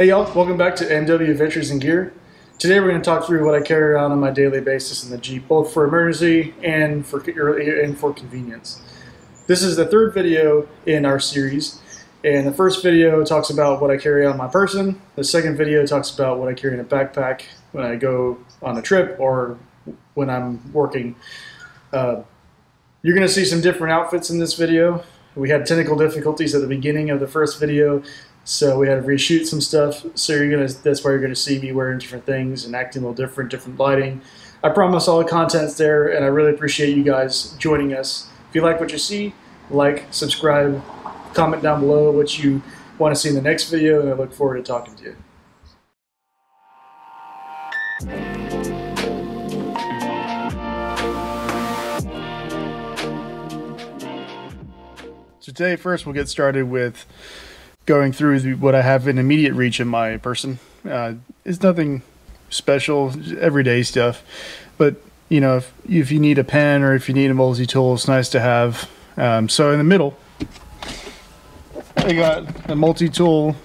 Hey y'all, welcome back to MW Adventures in Gear. Today we're going to talk through what I carry around on my daily basis in the Jeep, both for emergency and for convenience. This is the third video in our series, and the first video talks about what I carry on my person. The second video talks about what I carry in a backpack when I go on a trip or when I'm working. You're going to see some different outfits in this video. We had technical difficulties at the beginning of the first video, so we had to reshoot some stuff. So that's why you're gonna see me wearing different things and acting a little different lighting. I promise all the content's there, and I really appreciate you guys joining us. If you like what you see, like, subscribe, comment down below what you want to see in the next video, and I look forward to talking to you. So today, first we'll get started with going through what I have in immediate reach in my person. It's nothing special, everyday stuff. But you know, if you need a pen or if you need a multi-tool, it's nice to have. So in the middle, I got a multi-tool,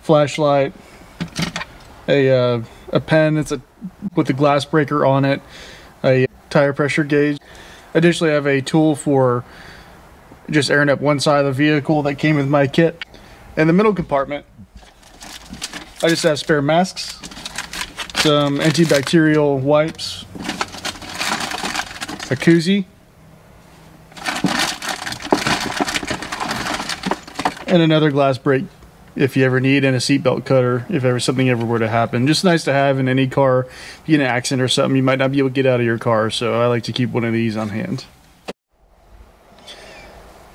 flashlight, a pen that's with a glass breaker on it, a tire pressure gauge. Additionally, I have a tool for just airing up one side of the vehicle that came with my kit. In the middle compartment, I just have spare masks, some antibacterial wipes, a koozie, and another glass break if you ever need, and a seatbelt cutter if something ever were to happen. Just nice to have in any car. If you get in an accident or something, you might not be able to get out of your car, so I like to keep one of these on hand.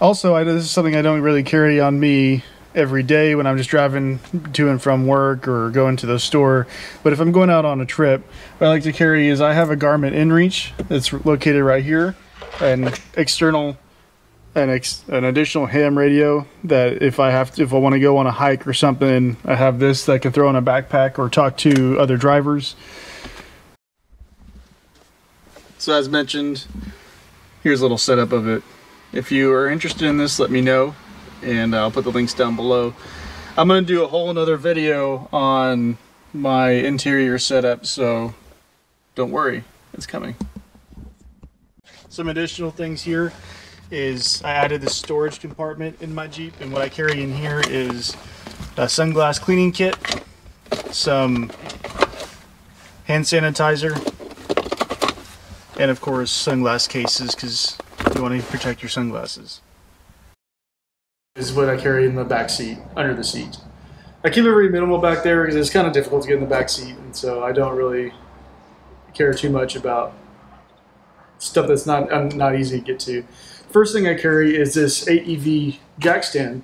Also, this is something I don't really carry on me every day when I'm just driving to and from work or going to the store. But if I'm going out on a trip, what I like to carry is I have a Garmin InReach that's located right here, an additional ham radio that if I want to go on a hike or something, I have this that I can throw in a backpack or talk to other drivers. So as mentioned, here's a little setup of it. If you are interested in this, let me know, and I'll put the links down below. I'm going to do a whole another video on my interior setup, so don't worry, it's coming. Some additional things here is I added the storage compartment in my Jeep, and what I carry in here is a sunglass cleaning kit, some hand sanitizer, and of course sunglass cases, because you want to protect your sunglasses. This is what I carry in the back seat, under the seat. I keep it very minimal back there because it's kind of difficult to get in the back seat, and so I don't really care too much about stuff that's not easy to get to. First thing I carry is this AEV jack stand.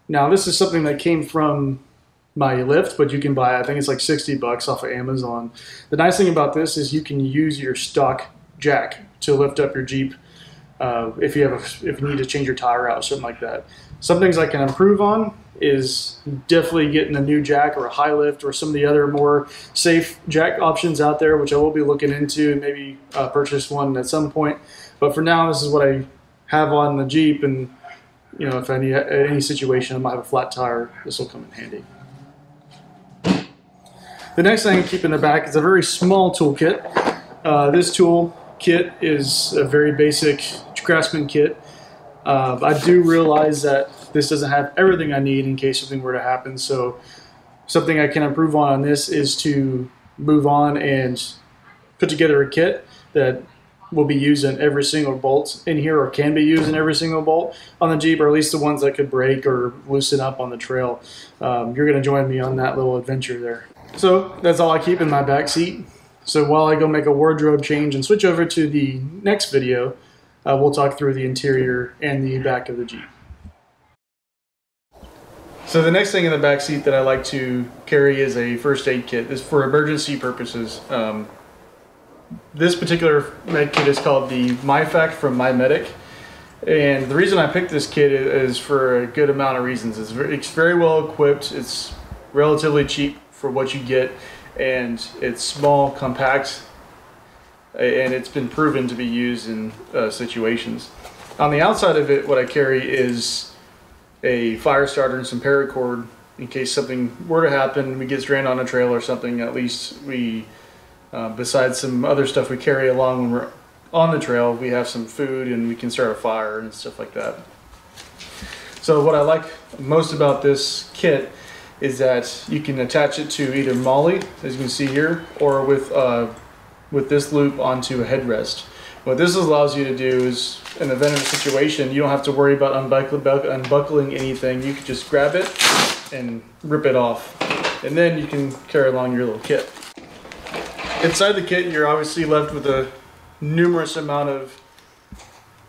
Now this is something that came from my lift, but you can buy, I think it's like 60 bucks off of Amazon. The nice thing about this is you can use your stock jack to lift up your Jeep. If you need to change your tire out or something like that. Some things I can improve on is definitely getting a new jack or a high lift or some of the other more safe jack options out there, which I will be looking into and maybe purchase one at some point. But for now, this is what I have on the Jeep, and you know, if I need any situation, I might have a flat tire, this will come in handy. The next thing I keep in the back is a very small toolkit. This tool kit is a very basic Craftsman kit. I do realize that this doesn't have everything I need in case something were to happen, so something I can improve on this is to move on and put together a kit that will be used in every single bolt in here, or can be used in every single bolt on the Jeep, or at least the ones that could break or loosen up on the trail. You're going to join me on that little adventure there. So that's all I keep in my back seat. So while I go make a wardrobe change and switch over to the next video, we'll talk through the interior and the back of the Jeep. So the next thing in the back seat that I like to carry is a first aid kit. This is for emergency purposes. This particular med kit is called the MyFac from MyMedic. And the reason I picked this kit is for a good amount of reasons. It's very well equipped. It's relatively cheap for what you get, and it's small, compact, and it's been proven to be used in situations. On the outside of it, what I carry is a fire starter and some paracord in case something were to happen, we get stranded on a trail or something, at least we, besides some other stuff we carry along when we're on the trail, we have some food and we can start a fire and stuff like that. So what I like most about this kit is that you can attach it to either MOLLE, as you can see here, or with this loop onto a headrest. What this allows you to do is, in the event of a situation, you don't have to worry about unbuckling anything. You can just grab it and rip it off, and then you can carry along your little kit. Inside the kit, you're obviously left with a numerous amount of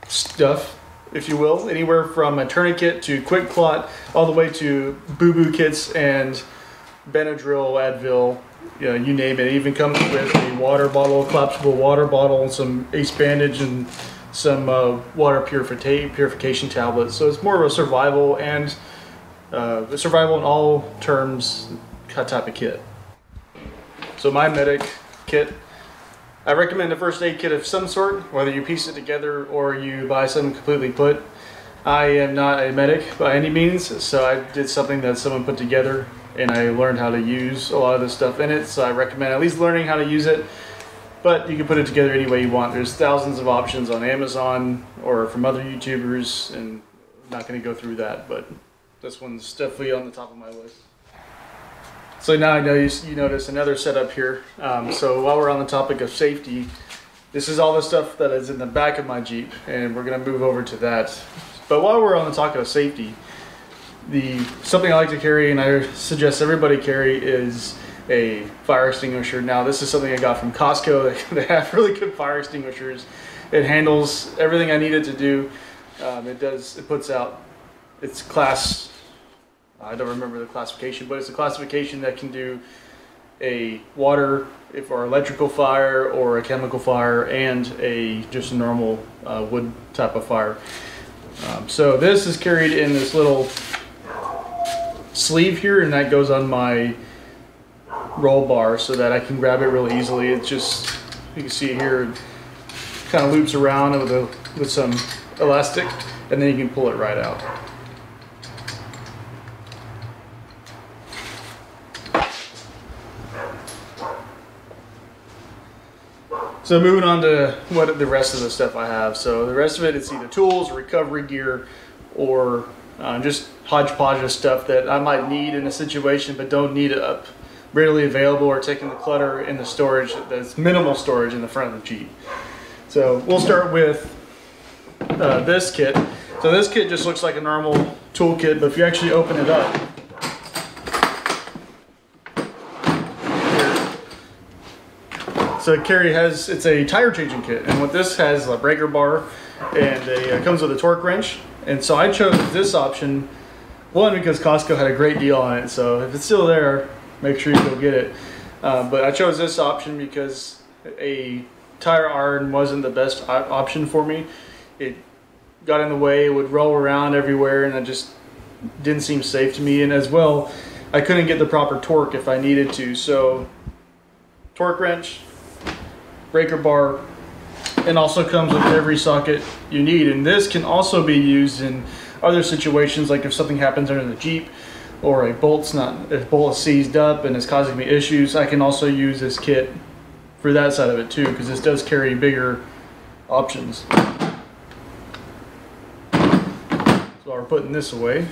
stuff, if you will, anywhere from a tourniquet to quick clot, all the way to boo-boo kits and Benadryl, Advil, you name it. It even comes with a water bottle, a collapsible water bottle, some ace bandage, and some water purification tablets. So it's more of a survival and survival in all terms type of kit. So my medic kit, I recommend a first aid kit of some sort, whether you piece it together or you buy something completely put. I am not a medic by any means, so I did something that someone put together and I learned how to use a lot of this stuff in it, so I recommend at least learning how to use it. But you can put it together any way you want. There's thousands of options on Amazon or from other YouTubers, and I'm not going to go through that, but this one's definitely on the top of my list. So now I know you notice another setup here. So while we're on the topic of safety, this is all the stuff that is in the back of my Jeep, and we're going to move over to that. But while we're on the topic of safety, something I like to carry, and I suggest everybody carry, is a fire extinguisher. Now this is something I got from Costco. They have really good fire extinguishers. It handles everything I need it to do. It puts out, it's class, I don't remember the classification, but it's a classification that can do a water or electrical fire or a chemical fire and just a normal wood type of fire. So this is carried in this little sleeve here, and that goes on my roll bar so that I can grab it really easily. It's just, you can see here, it kind of loops around with some elastic, and then you can pull it right out. So moving on to what the rest of the stuff I have. So the rest of it is either tools, recovery gear, or just hodgepodge of stuff that I might need in a situation but don't need it up readily available, or taking the clutter in the storage that's minimal storage in the front of the Jeep. So we'll start with this kit. So this kit just looks like a normal toolkit, but if you actually open it up, so it's a tire changing kit, and what this has is a breaker bar, and it comes with a torque wrench. And so I chose this option, one, because Costco had a great deal on it, so if it's still there, make sure you go get it. But I chose this option because a tire iron wasn't the best option for me. It got in the way, it would roll around everywhere, and it just didn't seem safe to me. And as well, I couldn't get the proper torque if I needed to. So torque wrench, breaker bar, and also comes with every socket you need. And this can also be used in other situations, like if something happens under the Jeep, or a bolt is seized up and is causing me issues, I can also use this kit for that side of it too, because this does carry bigger options. So we're putting this away.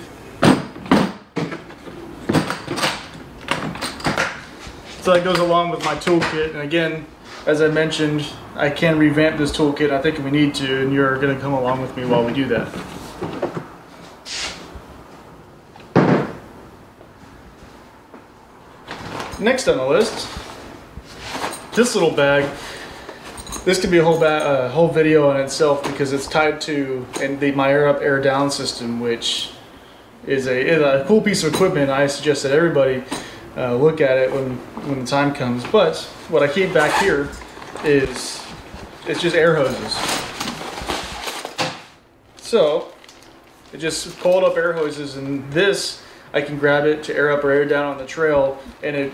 So that goes along with my toolkit, and again, as I mentioned, I can revamp this toolkit. I think we need to, and you're going to come along with me while we do that. Next on the list, this little bag. This could be a whole video in itself, because it's tied to my air up, air down system, which is a cool piece of equipment. I suggest that everybody look at it when the time comes. But what I keep back here it's just air hoses. So it just pulled up air hoses, and this, I can grab it to air up or air down on the trail, and it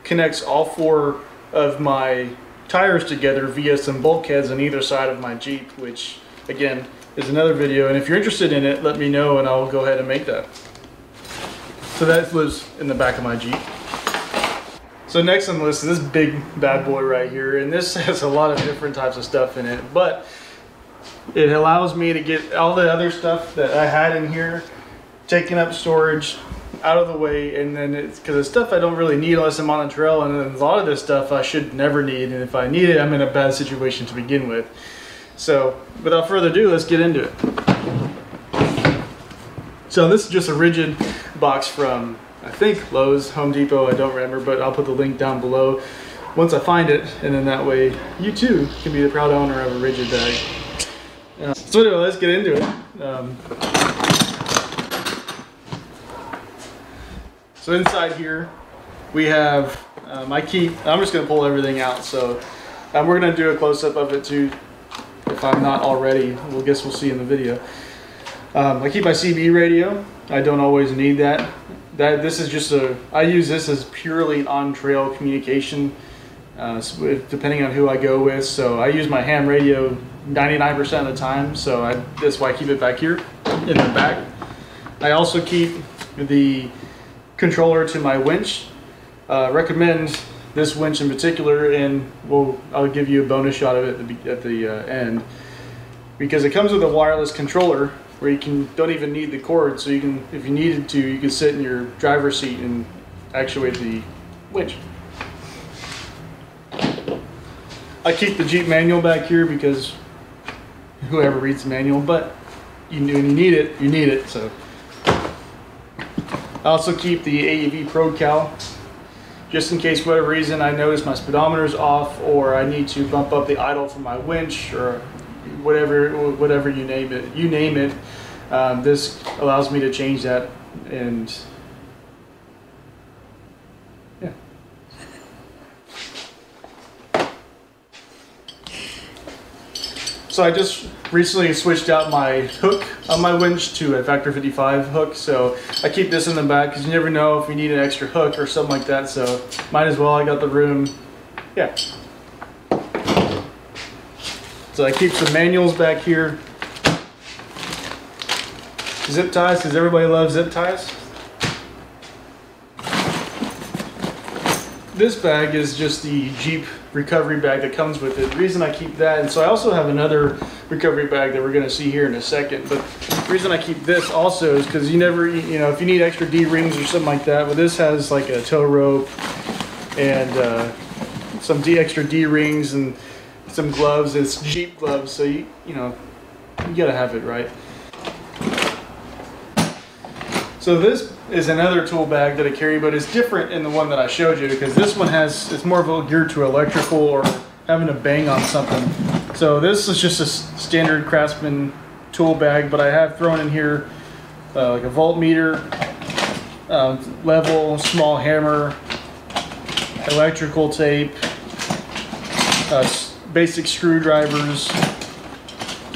connects all four of my tires together via some bulkheads on either side of my Jeep, which again is another video, and if you're interested in it, let me know and I'll go ahead and make that. So that lives in the back of my Jeep. So next on the list is this big bad boy right here, and this has a lot of different types of stuff in it, but it allows me to get all the other stuff that I had in here, taking up storage, out of the way, and then it's because it's stuff I don't really need unless I'm on a trail, and then a lot of this stuff I should never need, and if I need it, I'm in a bad situation to begin with. So without further ado, let's get into it. So this is just a rigid box from, I think, Lowe's, Home Depot, I don't remember, but I'll put the link down below once I find it, and then that way you too can be the proud owner of a rigid bag. So anyway, let's get into it. So inside here we have I'm just going to pull everything out, so we're going to do a close-up of it too if I'm not already. We'll see in the video. I keep my CB radio. I don't always need that. This is just I use this as purely on-trail communication, depending on who I go with. So I use my ham radio 99% of the time, so that's why I keep it back here in the back. I also keep the controller to my winch. Recommend this winch in particular, and I'll give you a bonus shot of it at the end, because it comes with a wireless controller where you don't even need the cord, so you can, if you needed to, you can sit in your driver's seat and actuate the winch. I keep the Jeep manual back here because whoever reads the manual, but when you need it, you need it. So I also keep the AEV Pro Cal, just in case for whatever reason I notice my speedometer's off, or I need to bump up the idle for my winch, or whatever you name it. This allows me to change that, and yeah. So I just recently switched out my hook on my winch to a Factor 55 hook, so I keep this in the back because you never know if you need an extra hook or something like that, so might as well. I got the room. Yeah. So I keep some manuals back here. Zip ties, because everybody loves zip ties. This bag is just the Jeep recovery bag that comes with it. The reason I keep that, and so I also have another recovery bag that we're going to see here in a second, but the reason I keep this also is because you never, if you need extra D-rings or something like that, well, this has like a tow rope and some extra D-rings and some gloves. It's Jeep gloves, so you gotta have it right. So this is another tool bag that I carry, but it's different in the one that I showed you, because this one it's more geared to electrical or having to bang on something. So this is just a standard Craftsman tool bag, but I have thrown in here like a voltmeter, level, small hammer, electrical tape, basic screwdrivers,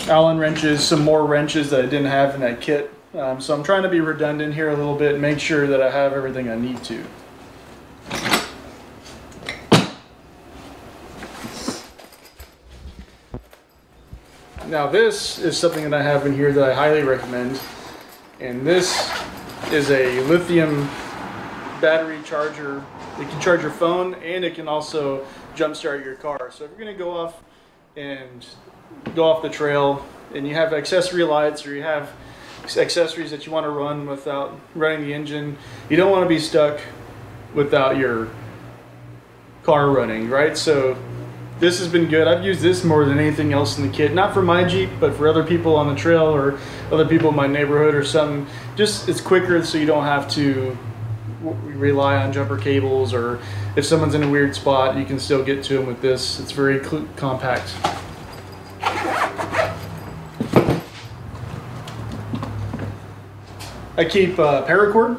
Allen wrenches, some more wrenches that I didn't have in that kit. So I'm trying to be redundant here a little bit and make sure that I have everything I need to. Now this is something that I have in here that I highly recommend, and this is a lithium battery charger. It can charge your phone, and it can also jumpstart your car. So if you're going to go off the trail and you have accessory lights, or you have accessories that you want to run without running the engine, you don't want to be stuck without your car running, right? So this has been good. I've used this more than anything else in the kit, not for my Jeep, but for other people on the trail or other people in my neighborhood or something. Just, it's quicker, so you don't have to rely on jumper cables, or if someone's in a weird spot, you can still get to them with this. It's very compact. I keep paracord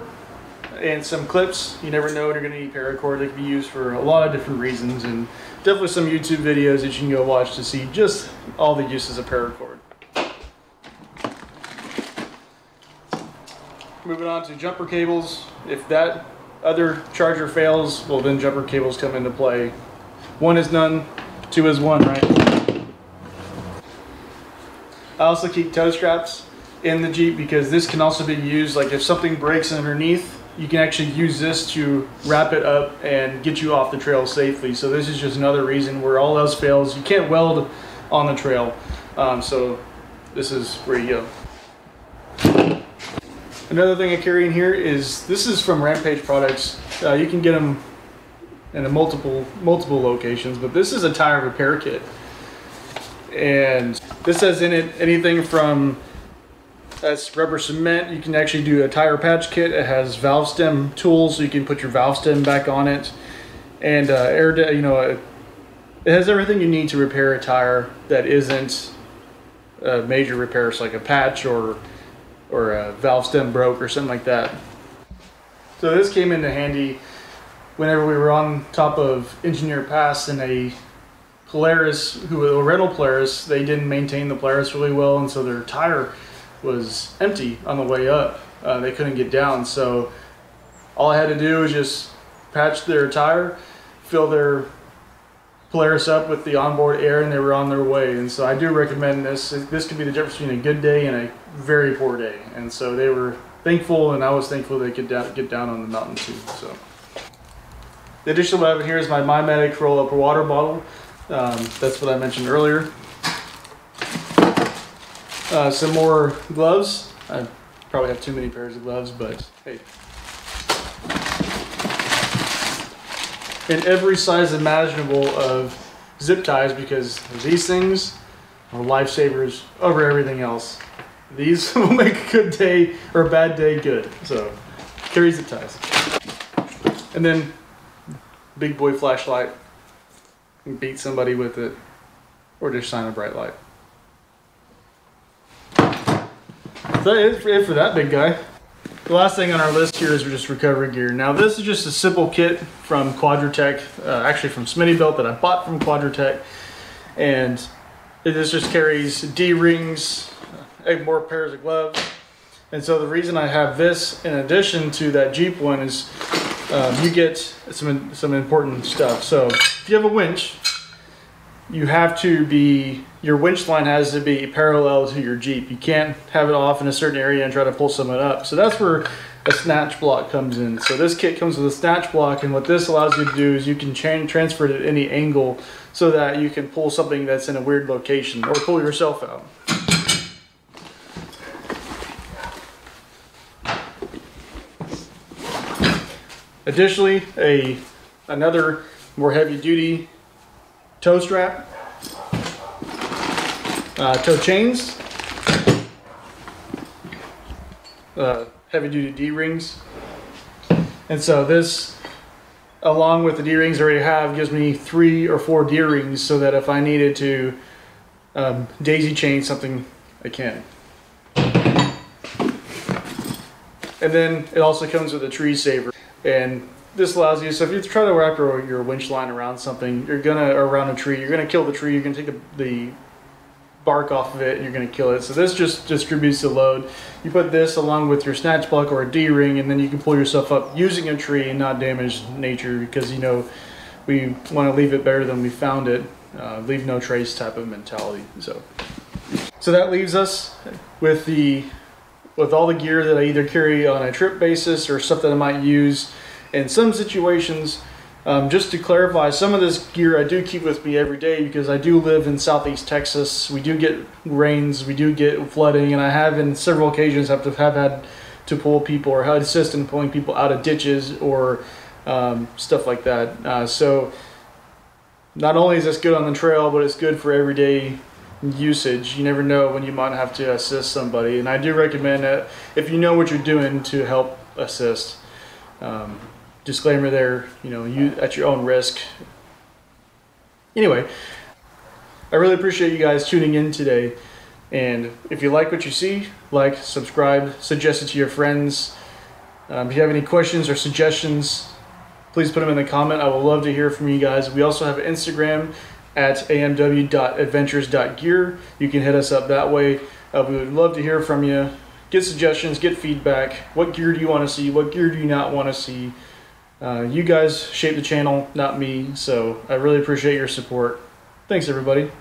and some clips. You never know when you're going to need paracord. They can be used for a lot of different reasons, and definitely some YouTube videos that you can go watch to see just all the uses of paracord. Moving on to jumper cables. If that other charger fails, well, then jumper cables come into play. One is none, two is one, right? I also keep tow straps in the Jeep, because this can also be used, like if something breaks underneath, you can actually use this to wrap it up and get you off the trail safely. So this is just another reason where all else fails, you can't weld on the trail. So this is where you go. Another thing I carry in here is, this is from Rampage Products. You can get them in multiple locations, but this is a tire repair kit. And this has in it anything from, that's rubber cement. You can actually do a tire patch kit. It has valve stem tools, so you can put your valve stem back on it. And it has everything you need to repair a tire that isn't a major repair, so like a patch or a valve stem broke or something like that. So this came into handy whenever we were on top of Engineer Pass in a Polaris, a rental Polaris. They didn't maintain the Polaris really well, and so their tire was empty on the way up. They couldn't get down, so all I had to do was just patch their tire, fill their Polaris up with the onboard air, and they were on their way. And so I do recommend this. This could be the difference between a good day and a very poor day. And so they were thankful, and I was thankful they could get down on the mountain too. So the additional what I have in here is my MyMedic roll-up water bottle. That's what I mentioned earlier. Some more gloves. I probably have too many pairs of gloves, but hey. In every size imaginable of zip ties, because these things are lifesavers over everything else. These will make a good day or a bad day good. So carry zip ties. And then big boy flashlight. You can beat somebody with it or just shine a bright light. So that's it for that big guy. The last thing on our list here is just recovery gear. Now this is just a simple kit from Quadratech, actually from Smittybilt, that I bought from Quadratech, and it just carries D-rings, 8 more pairs of gloves. And so the reason I have this in addition to that Jeep one is you get some important stuff. So if you have a winch, you have to be, your winch line has to be parallel to your Jeep. You can't have it off in a certain area and try to pull something up. So that's where a snatch block comes in. So this kit comes with a snatch block, and what this allows you to do is you can transfer it at any angle so that you can pull something that's in a weird location or pull yourself out. Additionally, another more heavy duty toe strap, toe chains, heavy duty D-rings. And so this, along with the D-rings I already have, gives me 3 or 4 D-rings so that if I needed to daisy chain something, I can. And then it also comes with a tree saver. And this allows you, so if you try to wrap your winch line around something, around a tree, you're gonna kill the tree, you're gonna take the bark off of it, and you're gonna kill it. So this just distributes the load. You put this along with your snatch block or a D-ring, and then you can pull yourself up using a tree and not damage nature, because we want to leave it better than we found it, leave no trace type of mentality. So that leaves us with all the gear that I either carry on a trip basis or stuff that I might use in some situations. Just to clarify, some of this gear I do keep with me every day because I do live in southeast Texas. We do get rains, we do get flooding, and I have in several occasions have had to pull people or had assist in pulling people out of ditches or stuff like that. So not only is this good on the trail, but it's good for everyday usage. You never know when you might have to assist somebody, and I do recommend that if you know what you're doing to help assist. Disclaimer there, you at your own risk. Anyway, I really appreciate you guys tuning in today, and if you like what you see, like, subscribe, suggest it to your friends. If you have any questions or suggestions, please put them in the comment. I would love to hear from you guys. We also have an Instagram at amw.adventures.gear. You can hit us up that way. We would love to hear from you. Get suggestions, get feedback. What gear do you want to see? What gear do you not want to see? You guys shape the channel, not me, so I really appreciate your support. Thanks, everybody.